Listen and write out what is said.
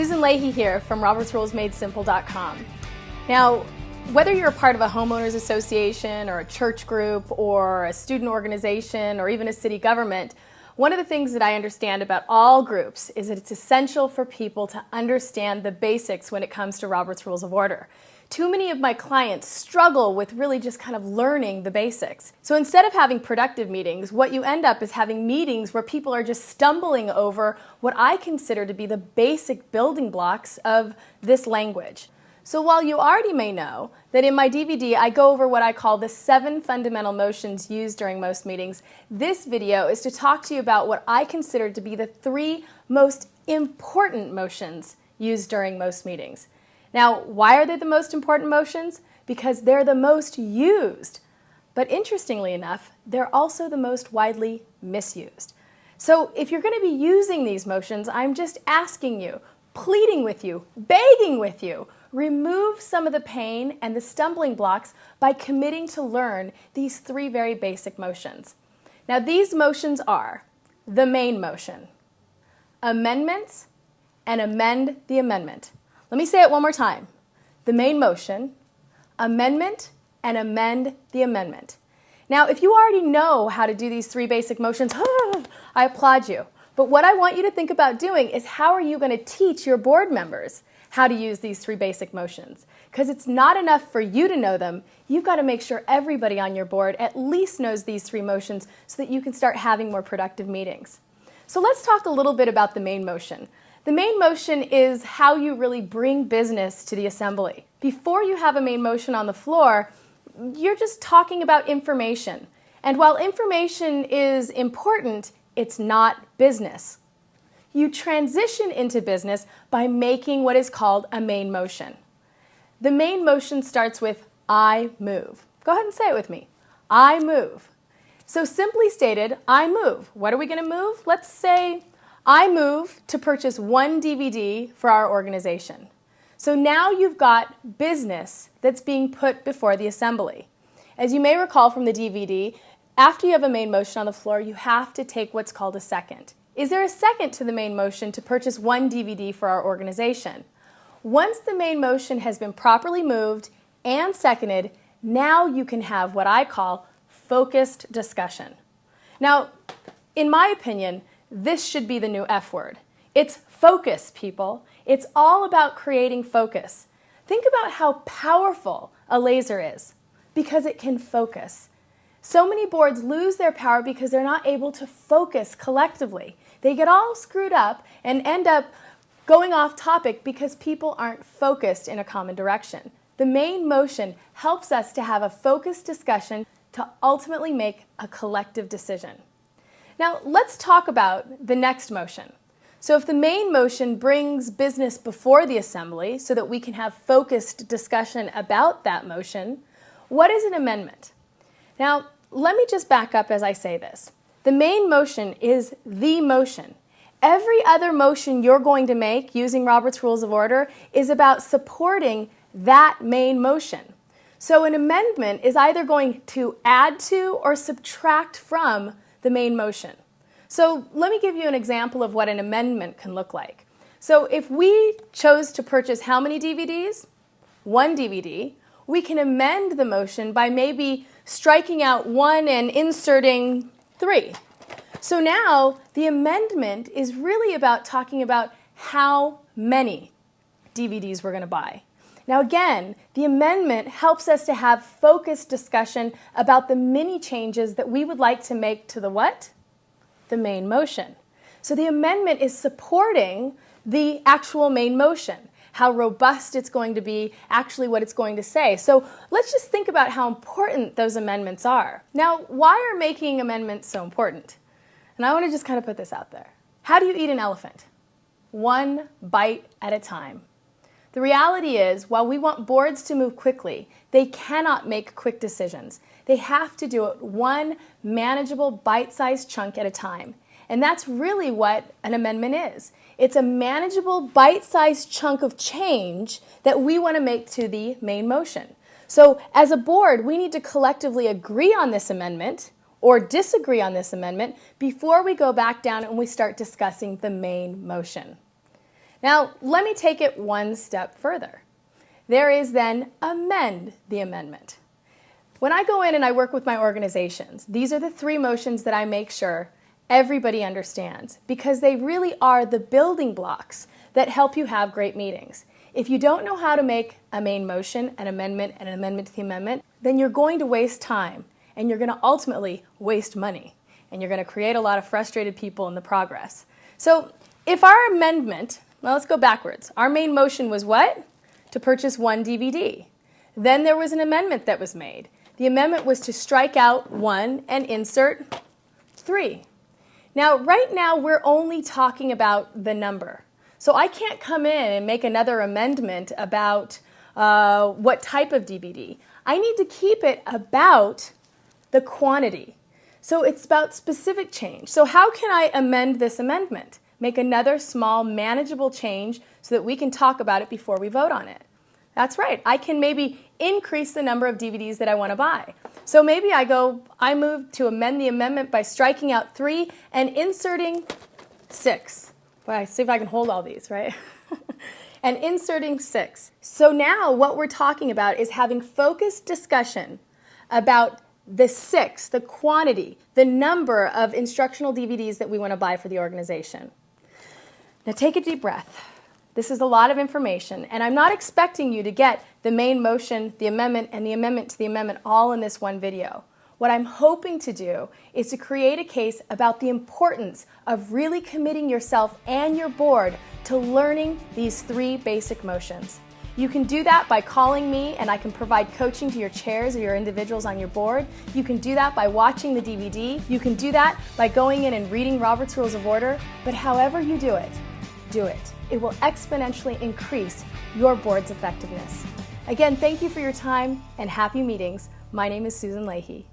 Susan Leahy here from robertsrulesmadesimple.com. Now, whether you're a part of a homeowners association or a church group or a student organization or even a city government, one of the things that I understand about all groups is that it's essential for people to understand the basics when it comes to Robert's Rules of Order. Too many of my clients struggle with really just kind of learning the basics. So instead of having productive meetings, what you end up is having meetings where people are just stumbling over what I consider to be the basic building blocks of this language. So while you already may know that in my DVD I go over what I call the 7 fundamental motions used during most meetings, this video is to talk to you about what I consider to be the 3 most important motions used during most meetings. Now, why are they the most important motions? Because they're the most used. But interestingly enough, they're also the most widely misused. So if you're going to be using these motions, I'm just asking you, pleading with you, begging with you, remove some of the pain and the stumbling blocks by committing to learn these 3 very basic motions. Now, these motions are the main motion, amendments, and amend the amendment. Let me say it one more time. The main motion, amendment, and amend the amendment. Now, if you already know how to do these 3 basic motions, I applaud you. But what I want you to think about doing is how are you going to teach your board members how to use these 3 basic motions? Because it's not enough for you to know them. You've got to make sure everybody on your board at least knows these 3 motions so that you can start having more productive meetings. So let's talk a little bit about the main motion. The main motion is how you really bring business to the assembly. Before you have a main motion on the floor, you're just talking about information. And while information is important, it's not business. You transition into business by making what is called a main motion. The main motion starts with I move. Go ahead and say it with me. I move. So simply stated, I move. What are we going to move? Let's say I move to purchase 1 DVD for our organization. So now you've got business that's being put before the assembly. As you may recall from the DVD, after you have a main motion on the floor, you have to take what's called a second. Is there a second to the main motion to purchase 1 DVD for our organization? Once the main motion has been properly moved and seconded, now you can have what I call focused discussion. Now, in my opinion, this should be the new F word. It's focus, people. It's all about creating focus. Think about how powerful a laser is because it can focus. So many boards lose their power because they're not able to focus collectively. They get all screwed up and end up going off topic because people aren't focused in a common direction. The main motion helps us to have a focused discussion to ultimately make a collective decision. Now, let's talk about the next motion. So if the main motion brings business before the assembly so that we can have focused discussion about that motion, what is an amendment? Now, let me just back up as I say this. The main motion is the motion. Every other motion you're going to make using Robert's Rules of Order is about supporting that main motion. So an amendment is either going to add to or subtract from the main motion. So let me give you an example of what an amendment can look like. So if we chose to purchase how many DVDs? 1 DVD. We can amend the motion by maybe striking out 1 and inserting 3. So now the amendment is really about talking about how many DVDs we're going to buy. Now again, the amendment helps us to have focused discussion about the mini changes that we would like to make to the what? The main motion. So the amendment is supporting the actual main motion, how robust it's going to be, actually what it's going to say. So let's just think about how important those amendments are. Now, why are making amendments so important? And I want to just kind of put this out there. How do you eat an elephant? 1 bite at a time. The reality is, while we want boards to move quickly, they cannot make quick decisions. They have to do it 1 manageable bite-sized chunk at a time. And that's really what an amendment is. It's a manageable bite-sized chunk of change that we want to make to the main motion. So as a board, we need to collectively agree on this amendment or disagree on this amendment before we go back down and we start discussing the main motion. Now, let me take it one step further. There is then amend the amendment. When I go in and I work with my organizations, these are the 3 motions that I make sure everybody understands, because they really are the building blocks that help you have great meetings. If you don't know how to make a main motion, an amendment, and an amendment to the amendment, then you're going to waste time, and you're going to ultimately waste money, and you're going to create a lot of frustrated people in the progress. So if our amendment, well, let's go backwards. Our main motion was what? To purchase 1 DVD. Then there was an amendment that was made. The amendment was to strike out 1 and insert 3. Now, right now, we're only talking about the number. So I can't come in and make another amendment about what type of DVD. I need to keep it about the quantity. So it's about specific change. So how can I amend this amendment? Make another small, manageable change so that we can talk about it before we vote on it. That's right. I can maybe increase the number of DVDs that I want to buy. So maybe I move to amend the amendment by striking out 3 and inserting 6. Well, see if I can hold all these, right? And inserting 6. So now what we're talking about is having focused discussion about the 6, the quantity, the number of instructional DVDs that we want to buy for the organization. Now take a deep breath. This is a lot of information, and I'm not expecting you to get the main motion, the amendment, and the amendment to the amendment all in this one video. What I'm hoping to do is to create a case about the importance of really committing yourself and your board to learning these 3 basic motions. You can do that by calling me, and I can provide coaching to your chairs or your individuals on your board. You can do that by watching the DVD. You can do that by going in and reading Robert's Rules of Order. But however you do it, do it. It will exponentially increase your board's effectiveness. Again, thank you for your time and happy meetings. My name is Susan Leahy.